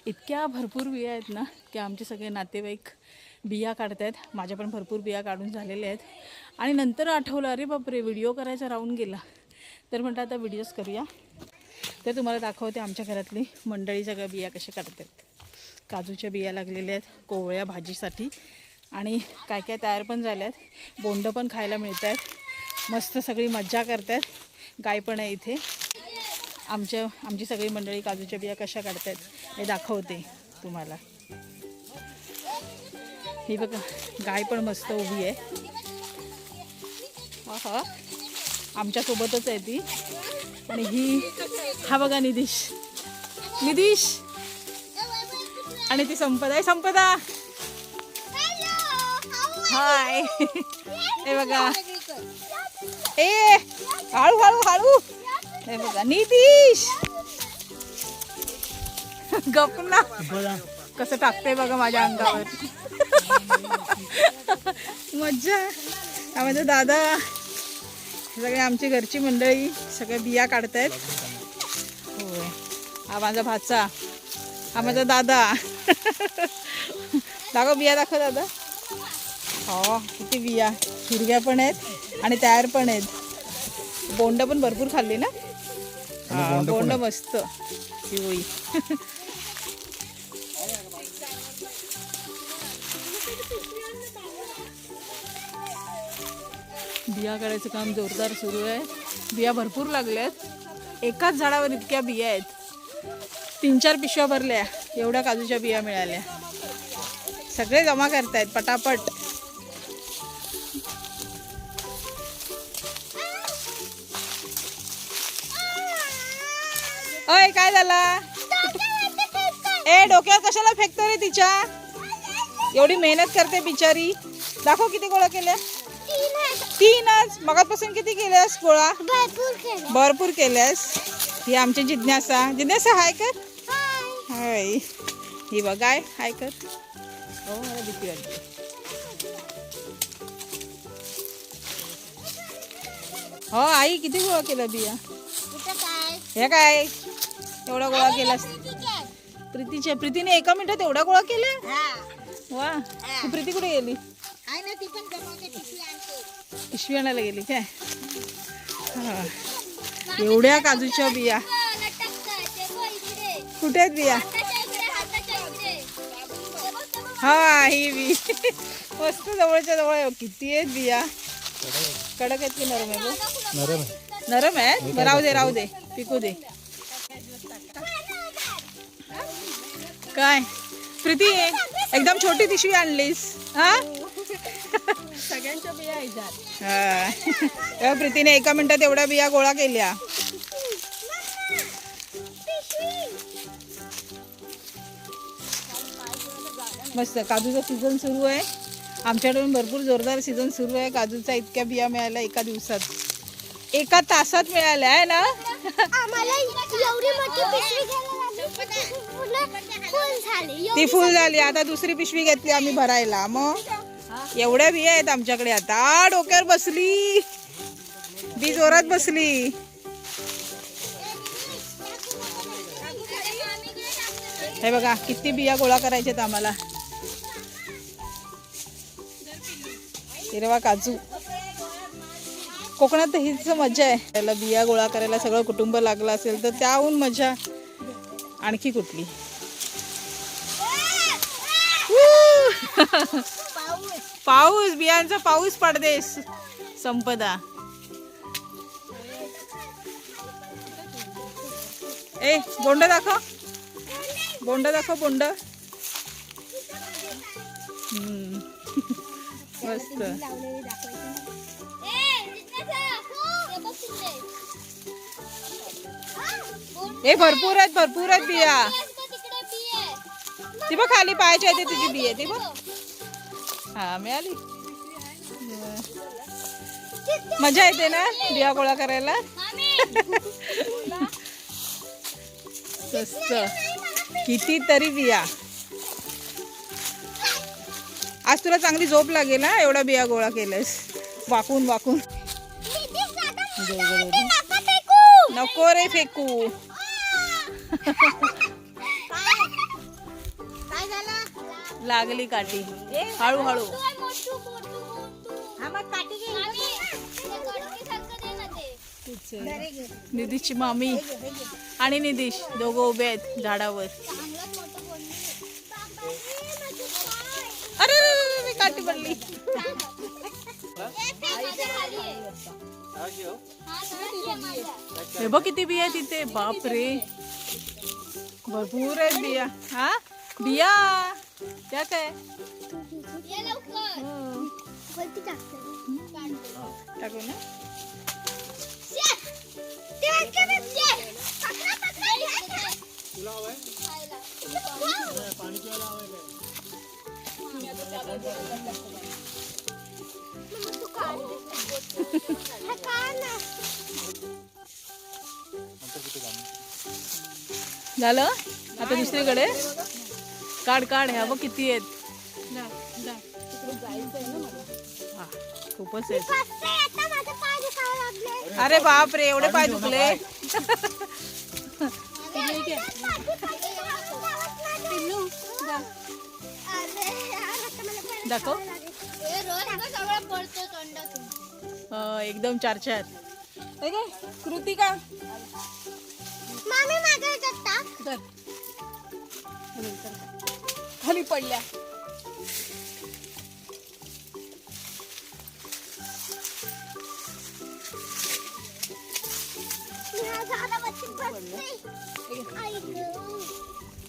इतक्या भरपूर बिया आहेत ना की आमचे सगळे नातेवाईक बिया काढत आहेत. माझ्या पण भरपूर बिया काढून झालेल्या आहेत आणि नंतर आठवलं अरे बापरे व्हिडिओ करायचा राहून गेला. तर म्हटलं आता व्हिडिओज करूया. तर तुम्हाला दाखवते आमच्या घरातली मंडळी सगळ्या बिया कशा काढतात. काजूच्या बिया लागलेल्या आहेत कोवळ्या भाजीसाठी आणि काय काय तयार पण झाल्या आहेत. बोंड पण खायला मिळत आहेत. मस्त सगळी मज्जा करतात. गाय पण आहे इथे. आमची सगळी मंडळी काजूच्या बिया कशा काढतात हे दाखवते तुम्हाला. ही बघा गाय पण मस्त उभी आहे. हा आमच्यासोबतच आहे ती. आणि ही हा बघा निधीश आणि ती संपदा हाय. हे बघा ए हळू हे बघा निधीश गपना कसं टाकते बघा माझ्या अंगावर. मज्जा. त्यामध्ये दादा सगळे आमची घरची मंडळी सगळ्या बिया काढतायत. होय हा माझा भाचा हा माझा दादा. दाखव बिया दाखव दादा. हो किती बिया हिरव्या पण आहेत आणि तयार पण आहेत. बोंड पण भरपूर खाल्ली ना. हा बोंड मस्त पिवळी. बिया काढायचं काम जोरदार सुरू आहे. बिया भरपूर लागल्यात. एकाच झाडावर इतक्या बिया आहेत. 3-4 पिशव्या भरल्या एवढ्या काजूच्या बिया मिळाल्या. सगळे जमा करतायत पटापट. अय काय झाला ए डोक्यावर कशाला फेकतो रे तिच्या. एवढी मेहनत करते बिचारी. दाखव किती गोळा केल्या. 3च. मगापासून किती केल्यास गोळा. भरपूर केल्यास. ही आमची जिज्ञासा हाय कर. हाय ही बघाय हाय कर. हो मला भीती वाटते. हो आई किती गोळा केला बिया. हे काय एवढा गोळा केलास. प्रीतीने 1 मिनिटात एवढा गोळा केला. वा प्रीती कुठे गेली. पिशवी आणायला गेली काय. एवढ्या काजूच्या बिया कुठे आहेत बिया. हा ही बी मस्त जवळच्या जवळ. किती आहेत बिया. कडक आहेत की नरम आहे. नरम आहे. राहू दे पिकू दे. काय प्रीती एकदम छोटी पिशवी आणलीस. हा सगळ्यांच्या बिया आहेत. प्रीतीने 1 मिनिटात एवढ्या बिया गोळा केल्या. मस्त. काजूचा सीझन सुरू आहे आमच्याकडे. भरपूर जोरदार सीझन सुरू आहे काजूचा. इतक्या बिया मिळाल्या एका दिवसात. 1 तासात मिळाल्या आहे ना. ती फुल झाली. आता दुसरी पिशवी घेतली आम्ही भरायला. मग एवढ्या बिया आहेत आमच्याकडे. आता डोक्यावर बसली बी जोरात बसली. हे बघा किती बिया गोळा करायच्यात आम्हाला. हिरवा काजू. कोकणात हीच मजा आहे. त्याला बिया गोळा करायला सगळं कुटुंब लागलं असेल तर त्याहून मजा आणखी कुठली. पाऊस बियांचा पाऊस पडदेस. संपदा ए बोंड दाखव. बोंड मस्त. ए भरपूर आहेत बिया. ती बघ खाली पाहायची आहे तुझी बिया. ती बघ हा मिळाली. मजा येते ना बिया गोळा करायला. मस्त. किती तरी बिया. आज तुला चांगली झोप लागेल ना एवढा बिया गोळा केलंस वाकून. नको रे फेकू. लागली काठी. हळूहळू. निधीची मामी आणि निधीश दोघं उभे आहेत झाडावर. अरे अरे, काठी पडली. हे बघ किती बिया तिथे. बापरे भरपूर आहेत बिया. हा बिया त्या काय टाकू ना. झालं आता दुसरीकडे. काढ काढ. ह्या बघ किती आहेत. खूपच आहेत. अरे बाप रे एवढे पाय दुखले. दाखव. एकदम चार चार. कृतिका खाली पडल्या.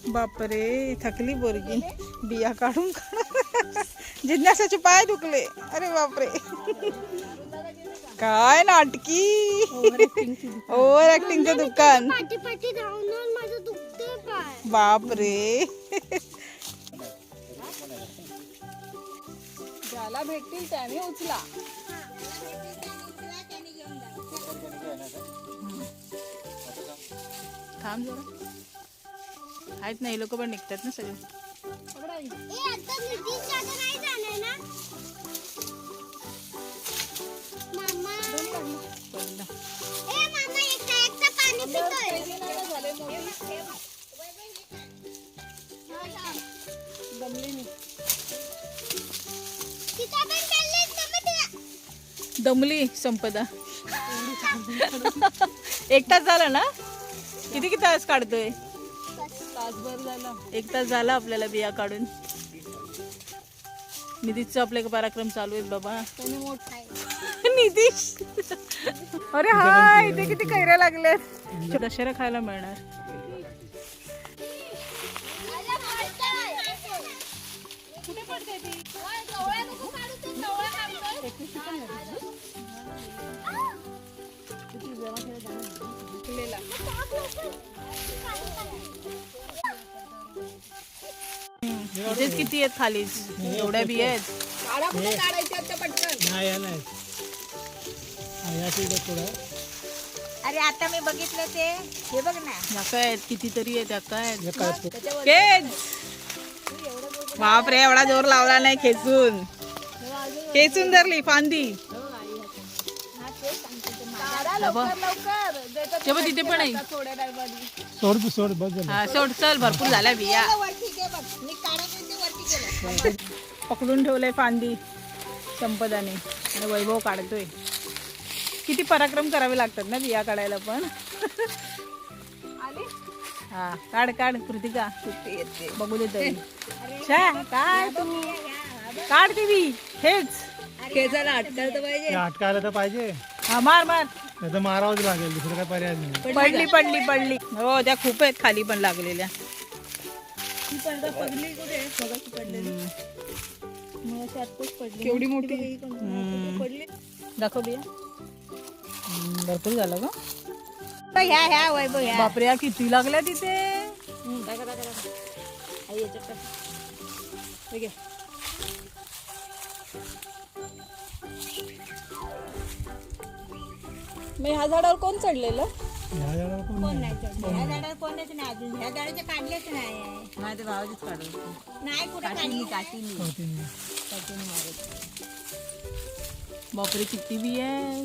बापरे थकली पोरगी. बिया काढून जिज्ञासाचे पाय दुखले. अरे बापरे काय नाटकी. ओव्हर ऍक्टिंगचं दुकान. बापरे ज्याला भेटतील त्याने उचला. थांब जरा. आहेत ना हे लोक पण निघतात ना सगळे. दमली संपदा. एक तास झाला ना. किती तास काढतोय. तासभर झाला. एक तास झाला आपल्याला बिया काढून. निधीच आपले पराक्रम चालू आहेत बाबा. निधीश अरे हाय ते किती कैऱ्या लागल्यात. दशेरा खायला मिळणार. इथेच किती आहेत खालीच. एवढ्या बिया आहेत. अरे आता मी बघितलं ते. हे बघ ना. या काय आहेत कितीतरी आहेत. काय बाप रे एवढा जोर लावला नाही. खेचून खेचून धरली फांदी. तिथे पण आहे. हा सोड चल. भरपूर झाल्या बिया. पकडून ठेवलंय फांदी संपदाने आणि वैभव काढतोय. किती पराक्रम करावे लागतात ना बिया काढायला पण. हा काढ काढ कृतिका. बघू दे तरी. काय तू काढ ती बी. हेच खेचायला अटकायला तर पाहिजे. हा मार मार. नाही तर मारावंच लागेल. दुसरं काय पर्याय नाही. पडली पडली पडली. हो त्या खूप आहेत खाली पण लागलेल्या. केवढी मोठी. दाखव बिया. भरपूर झालं ग. ह्या वैभव ह्या. बापरे या किती लागल्या तिथे. मग ह्या झाडावर कोण चढलेलं. कोण नाही चढलं. ह्या झाडावर कोणच नाही अजून. ह्या झाडाचे काढलेच नाही. माझ्या भावाचीच काढलं. नाही कुठे काढली. बापरे किती बी आहे.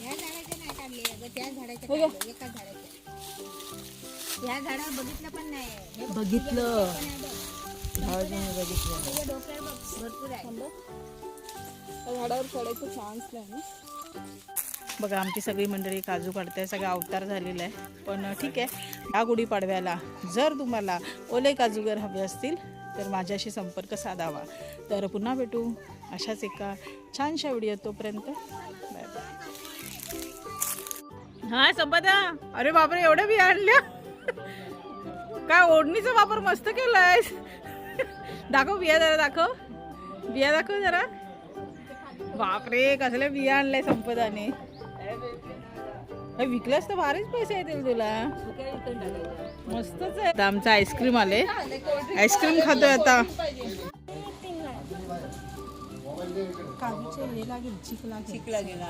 ह्या झाडाचे नाही काढले. त्या झाडाचे काढले. एका झाडाचे. ह्या झाडावर बघितलं पण नाही. बघितलं तुझ्या डोक्यावर बघ, भरपूर आहे. झाडावर चढायचं चान्स नाही ना. बघा आमची सगळी मंडळी काजू काढताय, सगळा अवतार झालेला आहे. पण ठीक आहे, या गुढीपाडव्याला जर तुम्हाला ओले काजूगर हवे असतील तर माझ्याशी संपर्क साधावा. तर पुन्हा भेटू अशाच एका छानशा व्हिडिओ. तोपर्यंत बाय बाय. हा संपदा, अरे बापरे एवढ्या बिया आणल्या. काय ओढणीचा वापर मस्त केलाय. दाखव बिया जरा, दाखव बिया, दाखव जरा. बापरे कसल्या बिया आणलाय संपदाने. विकल्यास तर भारीच पैसे येतील तुला. मस्तच आहे. आता आमचं आईस्क्रीम आले, आईस्क्रीम खातोय आता. काजूचे हे लागेल, चिक लागेल.